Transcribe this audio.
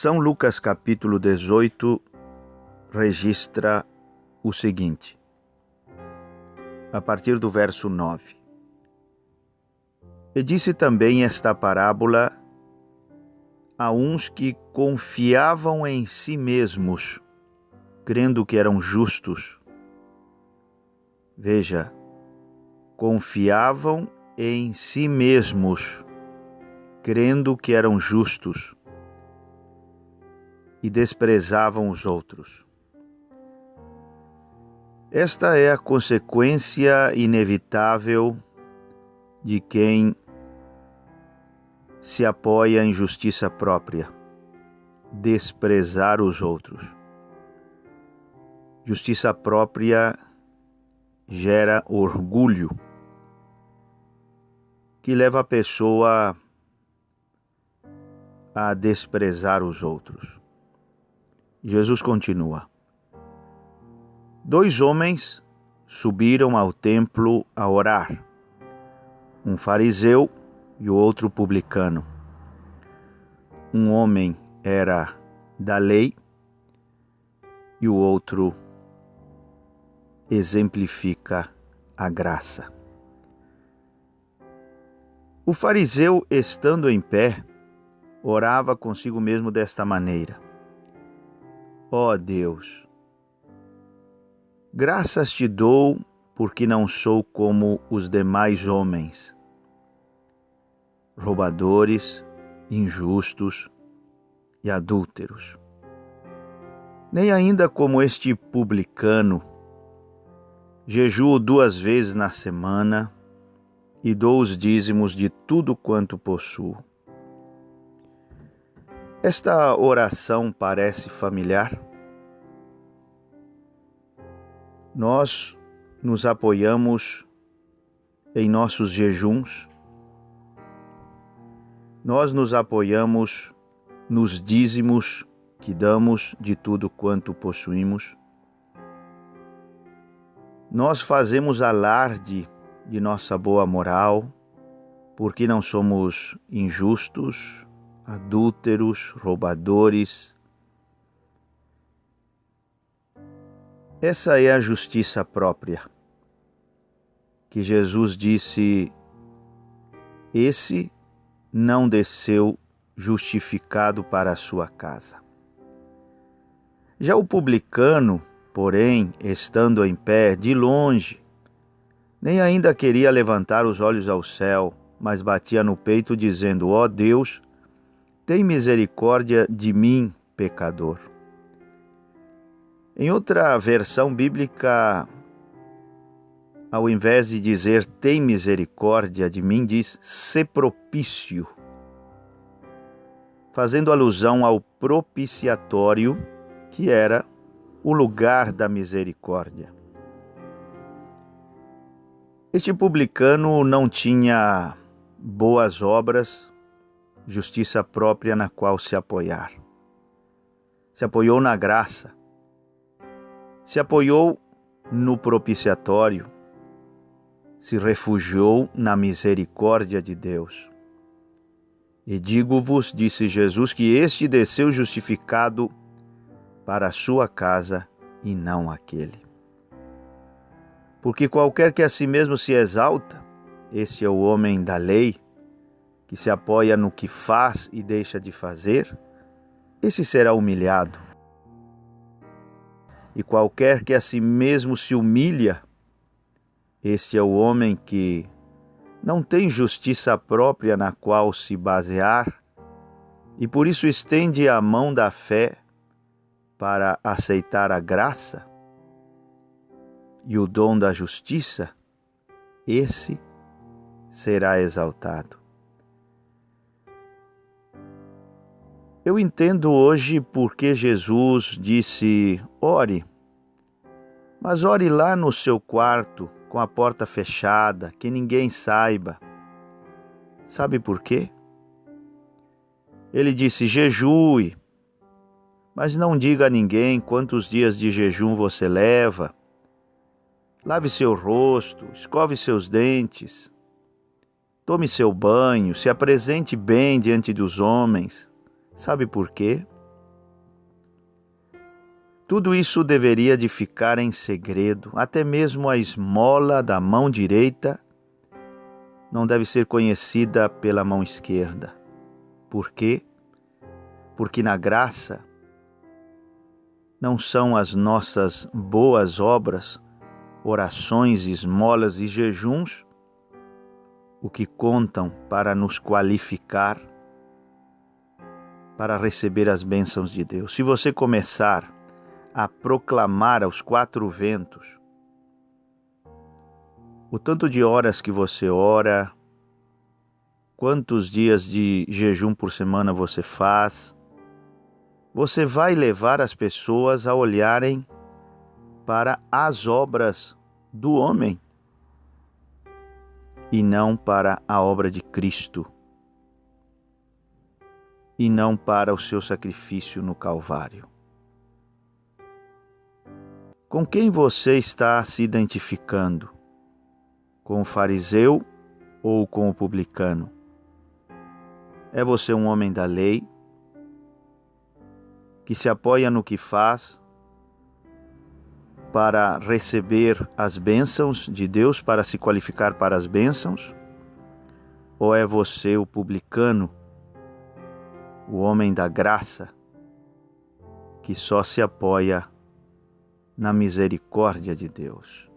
São Lucas capítulo 18 registra o seguinte, a partir do verso 9. E disse também esta parábola a uns que confiavam em si mesmos, crendo que eram justos. Veja, confiavam em si mesmos, crendo que eram justos, e desprezavam os outros. Esta é a consequência inevitável de quem se apoia em justiça própria, desprezar os outros. Justiça própria gera orgulho, que leva a pessoa a desprezar os outros. Jesus continua. 2 homens subiram ao templo a orar, um fariseu e o outro publicano. Um homem era da lei e o outro exemplifica a graça. O fariseu, estando em pé, orava consigo mesmo desta maneira: Ó Deus, graças te dou porque não sou como os demais homens, roubadores, injustos e adúlteros, nem ainda como este publicano. Jejuo 2 vezes na semana e dou os dízimos de tudo quanto possuo. Esta oração parece familiar? Nós nos apoiamos em nossos jejuns, nós nos apoiamos nos dízimos que damos de tudo quanto possuímos. Nós fazemos alarde de nossa boa moral, porque não somos injustos, adúlteros, roubadores. Essa é a justiça própria, que Jesus disse: esse não desceu justificado para a sua casa. Já o publicano, porém, estando em pé, de longe, nem ainda queria levantar os olhos ao céu, mas batia no peito, dizendo: ó Deus, tem misericórdia de mim, pecador. Em outra versão bíblica, ao invés de dizer tem misericórdia de mim, diz sê propício, fazendo alusão ao propiciatório, que era o lugar da misericórdia. Este publicano não tinha boas obras, justiça própria na qual se apoiar. Se apoiou na graça, se apoiou no propiciatório, se refugiou na misericórdia de Deus. E digo-vos, disse Jesus, que este desceu justificado para a sua casa e não aquele. Porque qualquer que a si mesmo se exalta, esse é o homem da lei, que se apoia no que faz e deixa de fazer, esse será humilhado. E qualquer que a si mesmo se humilha, este é o homem que não tem justiça própria na qual se basear e por isso estende a mão da fé para aceitar a graça e o dom da justiça, esse será exaltado. Eu entendo hoje porque Jesus disse: ore, mas ore lá no seu quarto, com a porta fechada, que ninguém saiba. Sabe por quê? Ele disse: jejue, mas não diga a ninguém quantos dias de jejum você leva. Lave seu rosto, escove seus dentes, tome seu banho, se apresente bem diante dos homens. Sabe por quê? Tudo isso deveria de ficar em segredo, até mesmo a esmola da mão direita não deve ser conhecida pela mão esquerda. Por quê? Porque na graça não são as nossas boas obras, orações, esmolas e jejuns o que contam para nos qualificar para receber as bênçãos de Deus. Se você começar a proclamar aos quatro ventos o tanto de horas que você ora, quantos dias de jejum por semana você faz, você vai levar as pessoas a olharem para as obras do homem e não para a obra de Cristo e não para o seu sacrifício no Calvário. Com quem você está se identificando? Com o fariseu ou com o publicano? É você um homem da lei, que se apoia no que faz para receber as bênçãos de Deus, para se qualificar para as bênçãos? Ou é você o publicano, o homem da graça, que só se apoia na misericórdia de Deus?